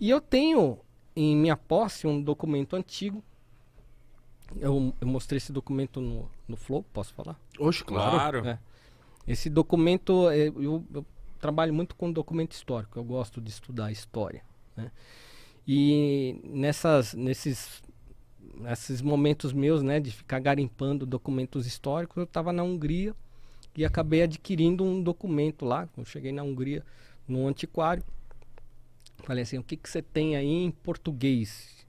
E eu tenho em minha posse um documento antigo. Eu mostrei esse documento no Flow, posso falar? Oxe, claro. É. Esse documento, eu trabalho muito com documento histórico, eu gosto de estudar história, né? E nesses momentos meus, né, de ficar garimpando documentos históricos, eu estava na Hungria e acabei adquirindo um documento lá. Eu cheguei na Hungria, no antiquário, falei assim, o que você tem aí em português?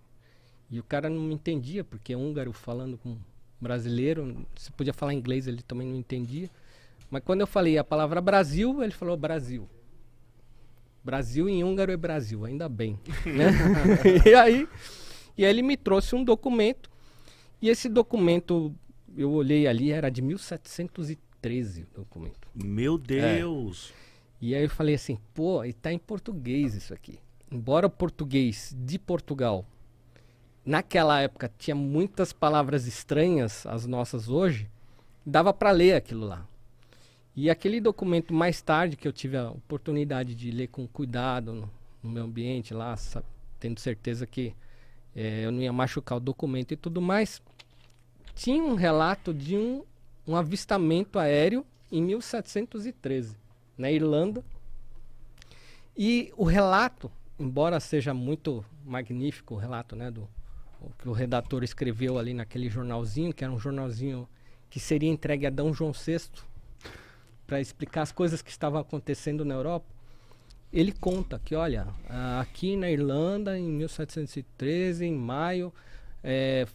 E o cara não me entendia, porque húngaro falando com brasileiro, você podia falar inglês, ele também não entendia. Mas quando eu falei a palavra Brasil, ele falou Brasil. Brasil em húngaro é Brasil, ainda bem, né? E aí ele me trouxe um documento, e esse documento, eu olhei ali, era de 1713 o documento. Meu Deus! E aí eu falei assim, pô, e tá em português isso aqui. Embora o português de Portugal, naquela época, tinha muitas palavras estranhas às nossas hoje, dava para ler aquilo lá. E aquele documento, mais tarde, que eu tive a oportunidade de ler com cuidado no meu ambiente lá, tendo certeza que eu não ia machucar o documento e tudo mais, tinha um relato de um avistamento aéreo em 1713, na Irlanda. E o relato, embora seja muito magnífico o relato, né, o que o redator escreveu ali naquele jornalzinho, que era um jornalzinho que seria entregue a D. João VI, para explicar as coisas que estavam acontecendo na Europa, ele conta que, olha, aqui na Irlanda, em 1713, em maio,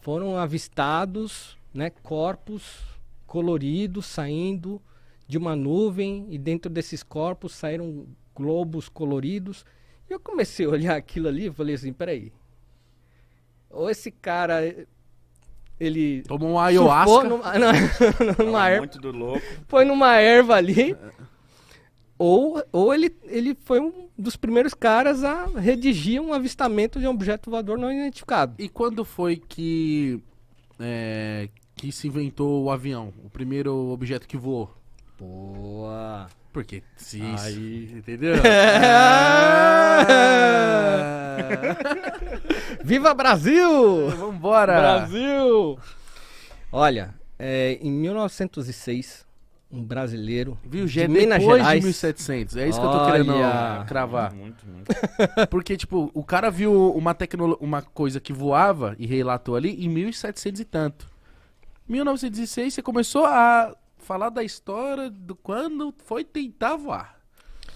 foram avistados, né, corpos coloridos saindo de uma nuvem, e dentro desses corpos saíram globos coloridos. E eu comecei a olhar aquilo ali e falei assim, peraí, ou esse cara... Ele tomou um ayahuasca. Numa erva, muito do louco. Foi numa erva ali. Ou ele foi um dos primeiros caras a redigir um avistamento de um objeto voador não identificado. E quando foi que se inventou o avião? O primeiro objeto que voou? Boa. Porque aí, entendeu? Viva Brasil! Vambora! Brasil! Olha, em 1906, um brasileiro de Minas depois Gerais... de 1700, é isso que eu tô querendo cravar. Muito. Porque, tipo, o cara viu uma coisa que voava e relatou ali em 1700 e tanto. 1916, você começou a falar da história do quando foi tentar voar.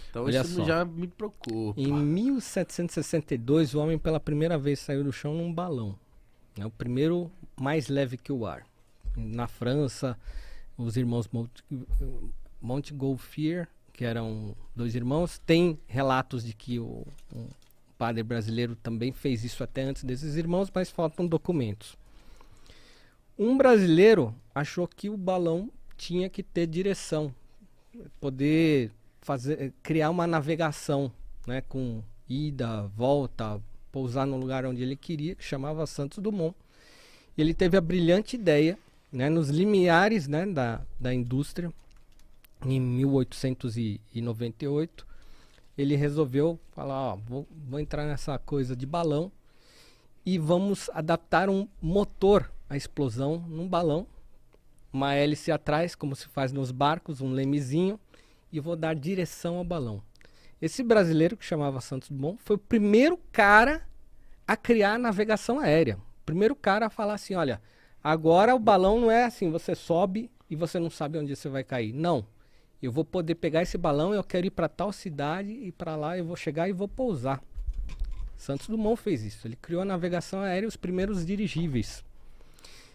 Então olha isso só, já me preocupa. Em 1762, o homem pela primeira vez saiu do chão num balão. É o primeiro mais leve que o ar. Na França, os irmãos Montgolfier, que eram dois irmãos, tem relatos de que um padre brasileiro também fez isso até antes desses irmãos, mas faltam documentos. Um brasileiro achou que o balão tinha que ter direção, poder criar uma navegação, né, com ida, volta, pousar no lugar onde ele queria, que chamava Santos Dumont. E ele teve a brilhante ideia, né, nos limiares, né, da indústria, em 1898, ele resolveu falar, vou entrar nessa coisa de balão e vamos adaptar um motor à explosão num balão, uma hélice atrás, como se faz nos barcos, um lemezinho, e vou dar direção ao balão. Esse brasileiro, que chamava Santos Dumont, foi o primeiro cara a criar a navegação aérea. O primeiro cara a falar assim, olha, agora o balão não é assim, você sobe e você não sabe onde você vai cair. Não, eu vou poder pegar esse balão, eu quero ir para tal cidade e para lá eu vou chegar e vou pousar. Santos Dumont fez isso, ele criou a navegação aérea e os primeiros dirigíveis.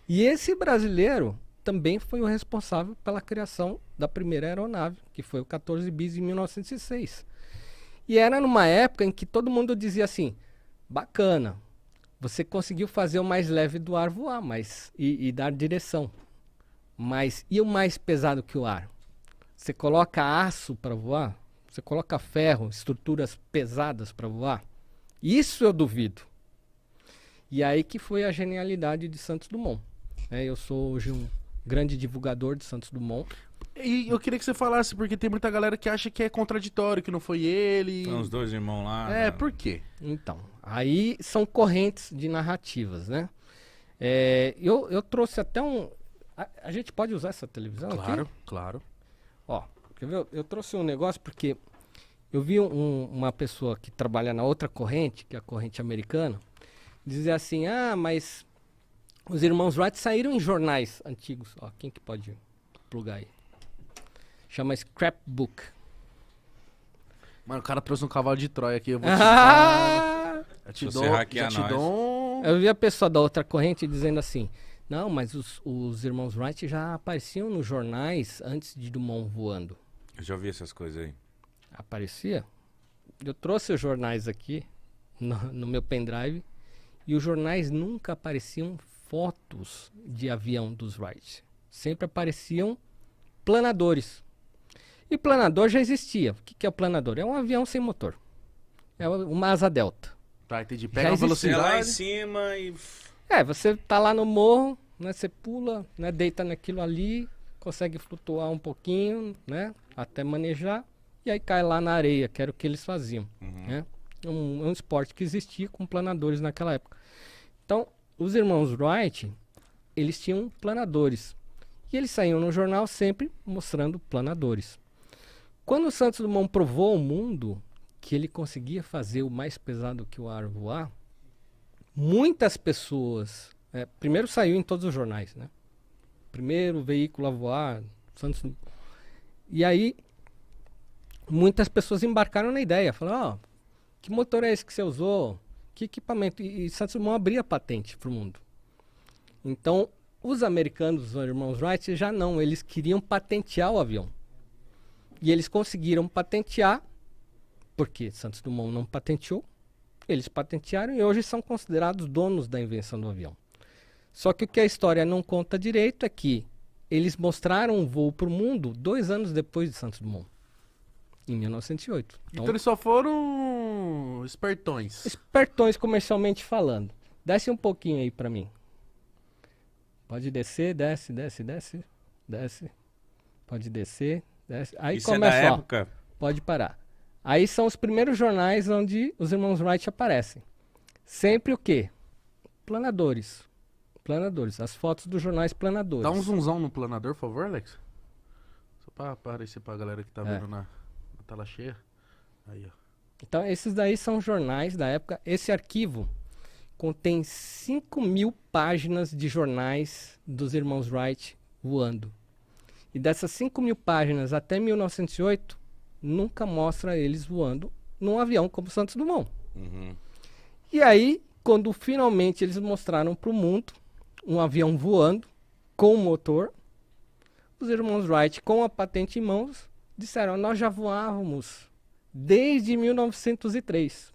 E esse brasileiro também foi o responsável pela criação da primeira aeronave, que foi o 14 bis em 1906. E era numa época em que todo mundo dizia assim, bacana, você conseguiu fazer o mais leve do ar voar, mas e dar direção. Mas e o mais pesado que o ar? Você coloca aço para voar? Você coloca ferro, estruturas pesadas para voar? Isso eu duvido. E aí que foi a genialidade de Santos Dumont. Eu sou hoje um grande divulgador de Santos Dumont. E eu queria que você falasse, porque tem muita galera que acha que é contraditório, que não foi ele. São os dois irmãos lá. Por quê? Então, Aí são correntes de narrativas, né? Eu trouxe até um... A gente pode usar essa televisão Claro, aqui? claro. Ó, quer ver? Eu trouxe um negócio porque eu vi uma pessoa que trabalha na outra corrente, que é a corrente americana, dizer assim, mas os irmãos Wright saíram em jornais antigos. Ó, quem que pode plugar aí? Chama Scrapbook. Mano, o cara trouxe um cavalo de Troia aqui, eu vou te Se você hackear te nós. dou um... Eu vi a pessoa da outra corrente dizendo assim, não, mas os irmãos Wright já apareciam nos jornais antes de Dumont voando. Eu já ouvi essas coisas aí. Aparecia? Eu trouxe os jornais aqui no meu pendrive e os jornais nunca apareciam fotos de avião dos Wright. Sempre apareciam planadores. E planador já existia. O que é o planador? É um avião sem motor. É uma asa delta. Tá, entendi. Já Pega a existia. Você lá em velocidade. cima e... Você tá lá no morro, né? Você pula, né? Deita naquilo ali, consegue flutuar um pouquinho, né? Até manejar. E aí cai lá na areia, que era o que eles faziam. Né? É um esporte que existia com planadores naquela época. Então, os irmãos Wright, eles tinham planadores. E eles saíam no jornal sempre mostrando planadores. Quando o Santos Dumont provou ao mundo que ele conseguia fazer o mais pesado que o ar voar, muitas pessoas... primeiro saiu em todos os jornais, né? Primeiro veículo a voar, Santos Dumont. E aí, muitas pessoas embarcaram na ideia. Falaram, que motor é esse que você usou? Que equipamento? E Santos Dumont abria patente para o mundo. Então, os americanos, os irmãos Wright, já não. Eles queriam patentear o avião. E eles conseguiram patentear, porque Santos Dumont não patenteou. Eles patentearam e hoje são considerados donos da invenção do avião. Só que o que a história não conta direito é que eles mostraram um voo para o mundo 2 anos depois de Santos Dumont, em 1908. Então eles só foram espertões. Espertões comercialmente falando. Desce um pouquinho aí para mim. Pode descer, desce. Pode descer, desce. Aí Isso começa, é da época? pode parar. Aí são os primeiros jornais onde os irmãos Wright aparecem. Sempre o quê? Planadores. Planadores. As fotos dos jornais planadores. Dá um zoomzão no planador, por favor, Alex. Só pra aparecer pra galera que tá vendo na tela cheia. Aí, ó. Então, esses daí são jornais da época. Esse arquivo contém 5.000 páginas de jornais dos irmãos Wright voando. E dessas 5.000 páginas até 1908, nunca mostra eles voando num avião como Santos Dumont. E aí, quando finalmente eles mostraram para o mundo um avião voando com motor, os irmãos Wright, com a patente em mãos, disseram, nós já voávamos desde 1903.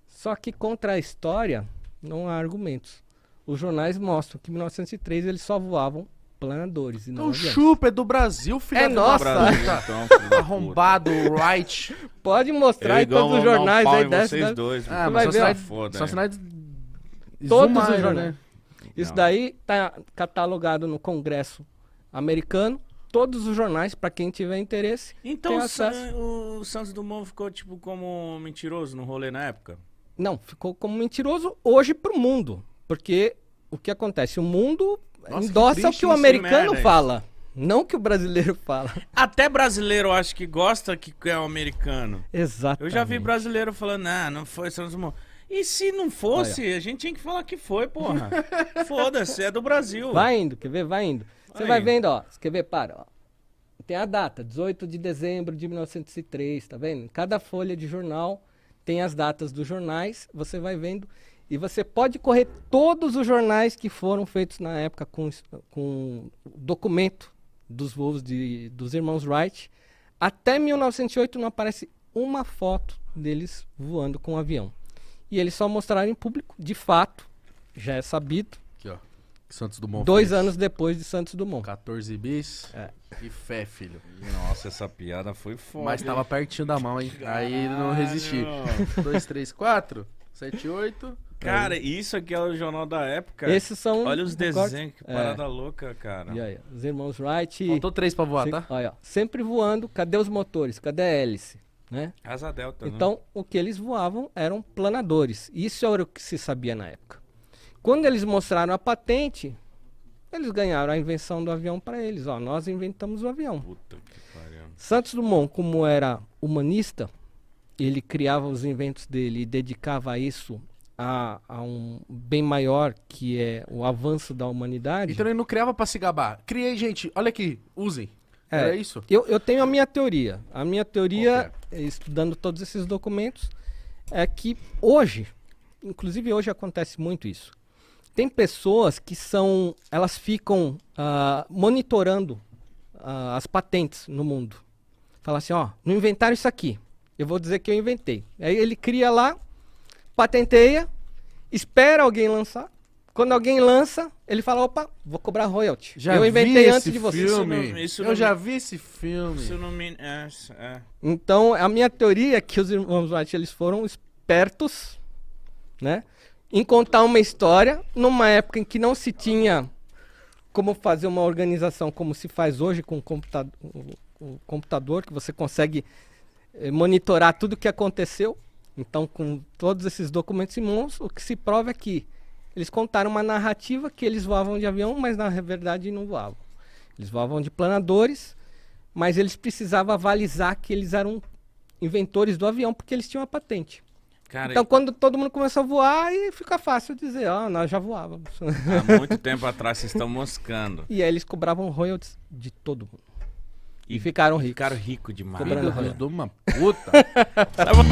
Só que contra a história não há argumentos. Os jornais mostram que em 1903 eles só voavam planadores e não Então aviões. chupa, é do Brasil, filho É da nossa. Brasil, então, filho da arrombado, Wright. Pode mostrar em todos os jornais aí vocês dois. Ah, vai mas ver, só ó. sinais, Foda, só hein? sinais Todos os zoomaram, jornais. né? Isso Não. daí tá catalogado no Congresso americano. Todos os jornais, para quem tiver interesse, Então tem o acesso. o Santos Dumont ficou tipo como mentiroso no rolê na época? Não, ficou como mentiroso hoje pro mundo. Porque o que acontece? O mundo Nossa, que endossa o triste que o isso, americano merda, fala. Não o que o brasileiro fala. Até brasileiro eu acho que gosta que é o americano. Exato. Eu já vi brasileiro falando, não foi Santos Dumont. E se não fosse, a gente tinha que falar que foi, porra. Foda-se, é do Brasil. Vai indo, quer ver? Vai indo. Você Vai vai indo. vendo, ó. Você quer ver? Para, ó. Tem a data, 18 de dezembro de 1903, tá vendo? Em cada folha de jornal tem as datas dos jornais, você vai vendo. E você pode correr todos os jornais que foram feitos na época com documento dos voos dos irmãos Wright. Até 1908 não aparece uma foto deles voando com um avião. E eles só mostraram em público, de fato, já é sabido, Aqui, ó. Santos Dumont 2 fez anos depois de Santos Dumont. 14 bis. E fé, filho. Nossa, essa piada foi foda. Mas tava pertinho da mão, hein? Aí ele não resistiu. 2, 3, 4, 7, 8. Cara, isso aqui é o jornal da época. Esses são Olha os recortes. desenhos, que parada louca, cara. E aí, os irmãos Wright. Faltou 3 pra voar, tá? Olha, ó, sempre voando. Cadê os motores? Cadê a hélice? né? Asa delta, né? Então, o que eles voavam eram planadores. Isso era o que se sabia na época. Quando eles mostraram a patente, eles ganharam a invenção do avião para eles. Ó, nós inventamos o avião. Puta que pariu. Santos Dumont, como era humanista, ele criava os inventos dele e dedicava isso a um bem maior, que é o avanço da humanidade. Então ele não criava pra se gabar. Criei, gente, olha aqui, usem. Era isso? Eu tenho a minha teoria. A minha teoria, Qual estudando todos esses documentos, é que hoje, inclusive hoje acontece muito isso. Tem pessoas que elas ficam monitorando as patentes no mundo. Fala assim, ó, não inventaram isso aqui. Eu vou dizer que eu inventei. Aí ele cria lá, patenteia, espera alguém lançar. Quando alguém lança, ele fala, opa, vou cobrar royalty. Eu inventei antes de você. Eu já vi esse filme. Isso não me... Então, a minha teoria é que os irmãos Wright, eles foram espertos, né? Em contar uma história, numa época em que não se tinha como fazer uma organização como se faz hoje com o computador, que você consegue monitorar tudo o que aconteceu. Então, com todos esses documentos em mãos, o que se prova é que eles contaram uma narrativa que eles voavam de avião, mas na verdade não voavam. Eles voavam de planadores, mas eles precisavam avalizar que eles eram inventores do avião, porque eles tinham a patente. Cara, Então, quando todo mundo começou a voar, aí fica fácil dizer, nós já voávamos. há muito tempo atrás vocês estão moscando. E aí eles cobravam royalties de todo mundo. E ficaram ricos. Ficaram ricos demais. Cobrando Filho royalties. de uma puta. Tá bom.